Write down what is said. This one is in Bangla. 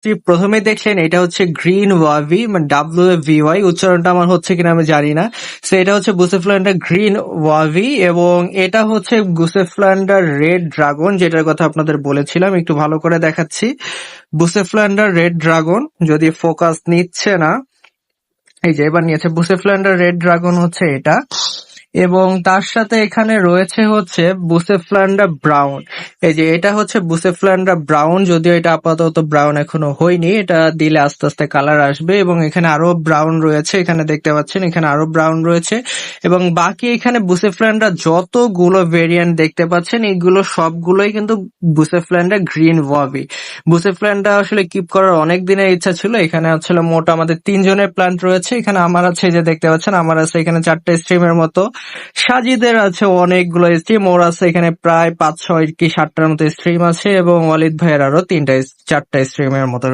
গাছটি প্রথমে দেখলেন এটা হচ্ছে গ্রিন ওয়াভি, মানে WAVY, উচ্চারণটা আমার হচ্ছে কিনা আমি জানি না। সো এটা হচ্ছে বুসেফ্লোরান্ডা গ্রিন ওয়াভি, এবং এটা হচ্ছে বুসেফ্লোরান্ডা রেড ড্রাগন, যেটার কথা আপনাদের বলেছিলাম। একটু ভালো করে দেখাচ্ছি। বুসেফ্লোরান্ডা রেড ড্রাগন, যদি ফোকাস নিচ্ছে না, এই যে এবার নিয়েছে। বুসেফ্লোরান্ডা রেড ড্রাগন হচ্ছে এটা, এবং তার সাথে এখানে রয়েছে হচ্ছে বুসেফ্লোরান্ডা ব্রাউন। এই যে এটা হচ্ছে বুসেফ্লোরান্ডা ব্রাউন, যদিও এটা আপাতত ব্রাউন এখনো হয়নি, এটা দিলে আস্তে আস্তে কালার আসবে। এবং এখানে আরো ব্রাউন রয়েছে, এখানে দেখতে পাচ্ছেন এখানে আরো ব্রাউন রয়েছে। এবং বাকি এখানে বুসেফ্লোরান্ডা যতগুলো ভেরিয়েন্ট দেখতে পাচ্ছেন, এইগুলো সবগুলোই কিন্তু বুসেফ্লোরান্ডা গ্রিন ওয়াভি। বুসেফ্লোরান্ডা আসলে কিপ করার অনেক দিনের ইচ্ছা ছিল। এখানে আসলে মোট আমাদের 3 জনের প্ল্যান্ট রয়েছে। এখানে আমার আছে, যে দেখতে পাচ্ছেন আমার আছে এখানে 4টে স্ট্রিমের মতো। সাজিদের আছে অনেকগুলো স্ট্রিম, ওর আছে এখানে প্রায় 5, 6 কি 7টার মতো স্ট্রিম আছে, এবং ওয়ালিদ ভাইয়ের আরো 4টা স্ট্রিমের মতো